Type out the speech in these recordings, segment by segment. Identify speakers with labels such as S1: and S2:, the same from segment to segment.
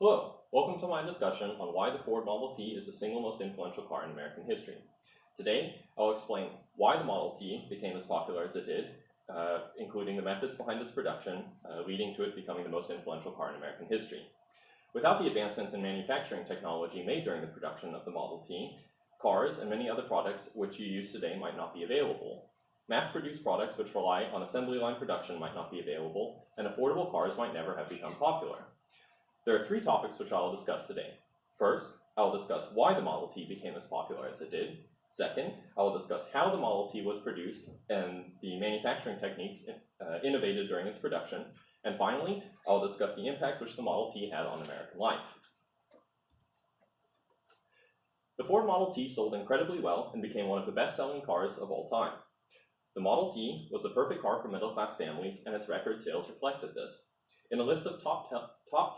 S1: Hello, welcome to my discussion on why the Ford Model T is the single most influential car in American history. Today, I'll explain why the Model T became as popular as it did, including the methods behind its production, leading to it becoming the most influential car in American history. Without the advancements in manufacturing technology made during the production of the Model T, cars and many other products which you use today might not be available. Mass-produced products which rely on assembly line production might not be available, and affordable cars might never have become popular. There are three topics which I will discuss today. First, I will discuss why the Model T became as popular as it did. Second, I will discuss how the Model T was produced and the manufacturing techniques innovated during its production. And finally, I will discuss the impact which the Model T had on American life. The Ford Model T sold incredibly well and became one of the best-selling cars of all time. The Model T was the perfect car for middle-class families, and its record sales reflected this. In a list of top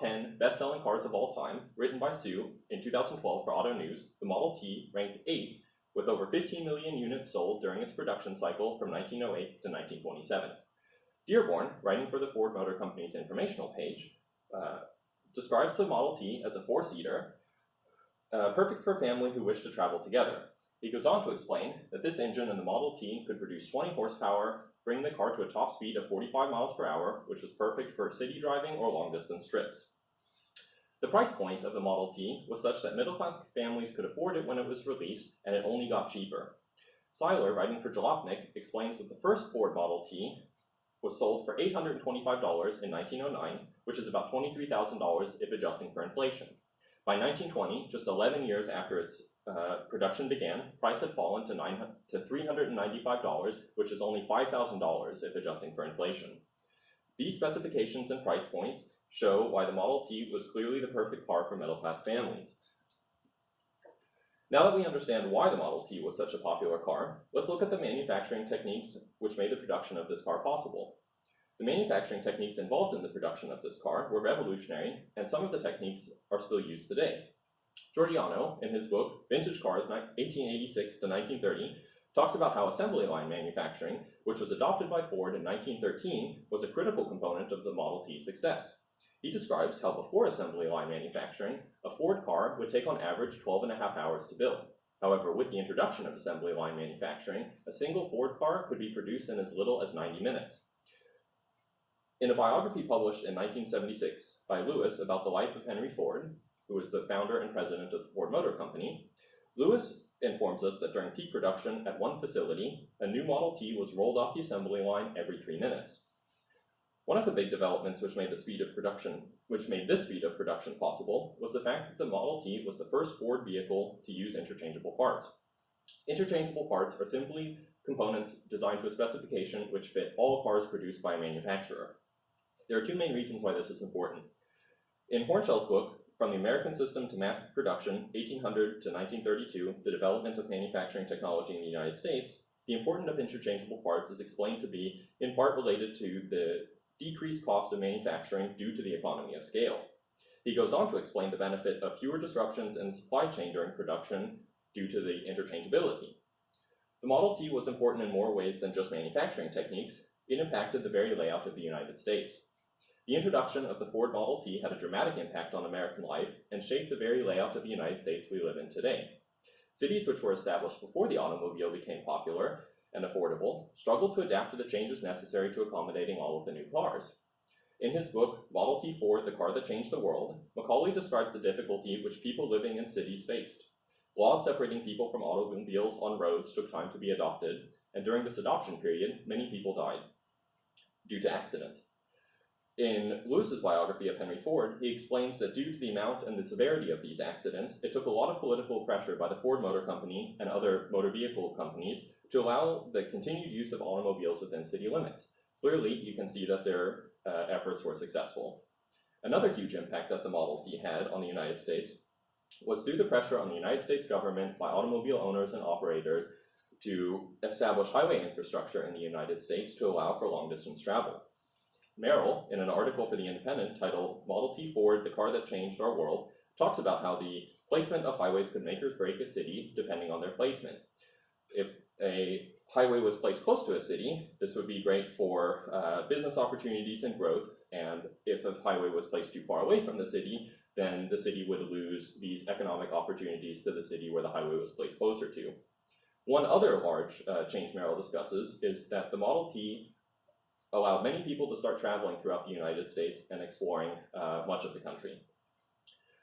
S1: 10 best-selling cars of all time, written by Sue in 2012 for Auto News, the Model T ranked 8th, with over 15 million units sold during its production cycle from 1908 to 1927. Dearborn, writing for the Ford Motor Company's informational page, describes the Model T as a four-seater, perfect for a family who wish to travel together. He goes on to explain that this engine in the Model T could produce 20 horsepower, bringing the car to a top speed of 45 miles per hour, which was perfect for city driving or long-distance trips. The price point of the Model T was such that middle-class families could afford it when it was released, and it only got cheaper. Seiler, writing for Jalopnik, explains that the first Ford Model T was sold for $825 in 1909, which is about $23,000 if adjusting for inflation. By 1920, just 11 years after its production began, price had fallen to $395, which is only $5,000 if adjusting for inflation. These specifications and price points show why the Model T was clearly the perfect car for middle-class families. Now that we understand why the Model T was such a popular car, let's look at the manufacturing techniques which made the production of this car possible. The manufacturing techniques involved in the production of this car were revolutionary, and some of the techniques are still used today. Giorgiano, in his book Vintage Cars 1886 to 1930, talks about how assembly line manufacturing, which was adopted by Ford in 1913, was a critical component of the Model T's success. He describes how before assembly line manufacturing, a Ford car would take on average 12.5 hours to build. However, with the introduction of assembly line manufacturing, a single Ford car could be produced in as little as 90 minutes. In a biography published in 1976 by Lewis about the life of Henry Ford, who was the founder and president of the Ford Motor Company, Lewis informs us that during peak production at one facility, a new Model T was rolled off the assembly line every 3 minutes. One of the big developments which made this speed of production possible was the fact that the Model T was the first Ford vehicle to use interchangeable parts. Interchangeable parts are simply components designed to a specification which fit all cars produced by a manufacturer. There are two main reasons why this is important. In Hornshell's book, From the American System to Mass Production, 1800 to 1932, The Development of Manufacturing Technology in the United States, the importance of interchangeable parts is explained to be in part related to the decreased cost of manufacturing due to the economy of scale. He goes on to explain the benefit of fewer disruptions in the supply chain during production due to the interchangeability. The Model T was important in more ways than just manufacturing techniques. It impacted the very layout of the United States. The introduction of the Ford Model T had a dramatic impact on American life and shaped the very layout of the United States we live in today. Cities which were established before the automobile became popular and affordable struggled to adapt to the changes necessary to accommodating all of the new cars. In his book, Model T Ford, The Car That Changed the World, Macaulay describes the difficulty which people living in cities faced. Laws separating people from automobiles on roads took time to be adopted, and during this adoption period, many people died due to accidents. In Lewis's biography of Henry Ford, he explains that due to the amount and the severity of these accidents, it took a lot of political pressure by the Ford Motor Company and other motor vehicle companies to allow the continued use of automobiles within city limits. Clearly, you can see that their efforts were successful. Another huge impact that the Model T had on the United States was through the pressure on the United States government by automobile owners and operators to establish highway infrastructure in the United States to allow for long-distance travel. Merrill, in an article for The Independent titled Model T Ford, The Car That Changed Our World, talks about how the placement of highways could make or break a city depending on their placement. If a highway was placed close to a city, this would be great for business opportunities and growth, and if a highway was placed too far away from the city, then the city would lose these economic opportunities to the city where the highway was placed closer to. One other large change Merrill discusses is that the Model T allowed many people to start traveling throughout the United States and exploring much of the country.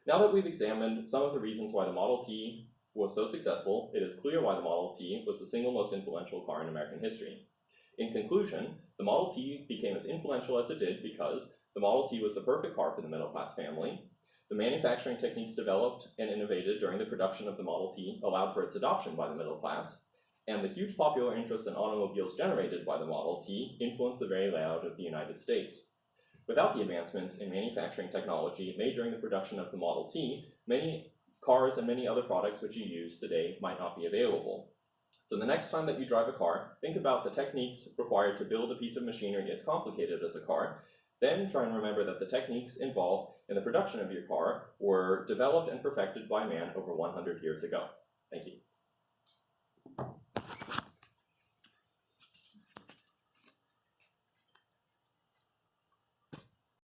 S1: Now that we've examined some of the reasons why the Model T was so successful, it is clear why the Model T was the single most influential car in American history. In conclusion, the Model T became as influential as it did because the Model T was the perfect car for the middle-class family. The manufacturing techniques developed and innovated during the production of the Model T allowed for its adoption by the middle class, and the huge popular interest in automobiles generated by the Model T influenced the very layout of the United States. Without the advancements in manufacturing technology made during the production of the Model T, many cars and many other products which you use today might not be available. So the next time that you drive a car, think about the techniques required to build a piece of machinery as complicated as a car. Then try and remember that the techniques involved in the production of your car were developed and perfected by man over 100 years ago.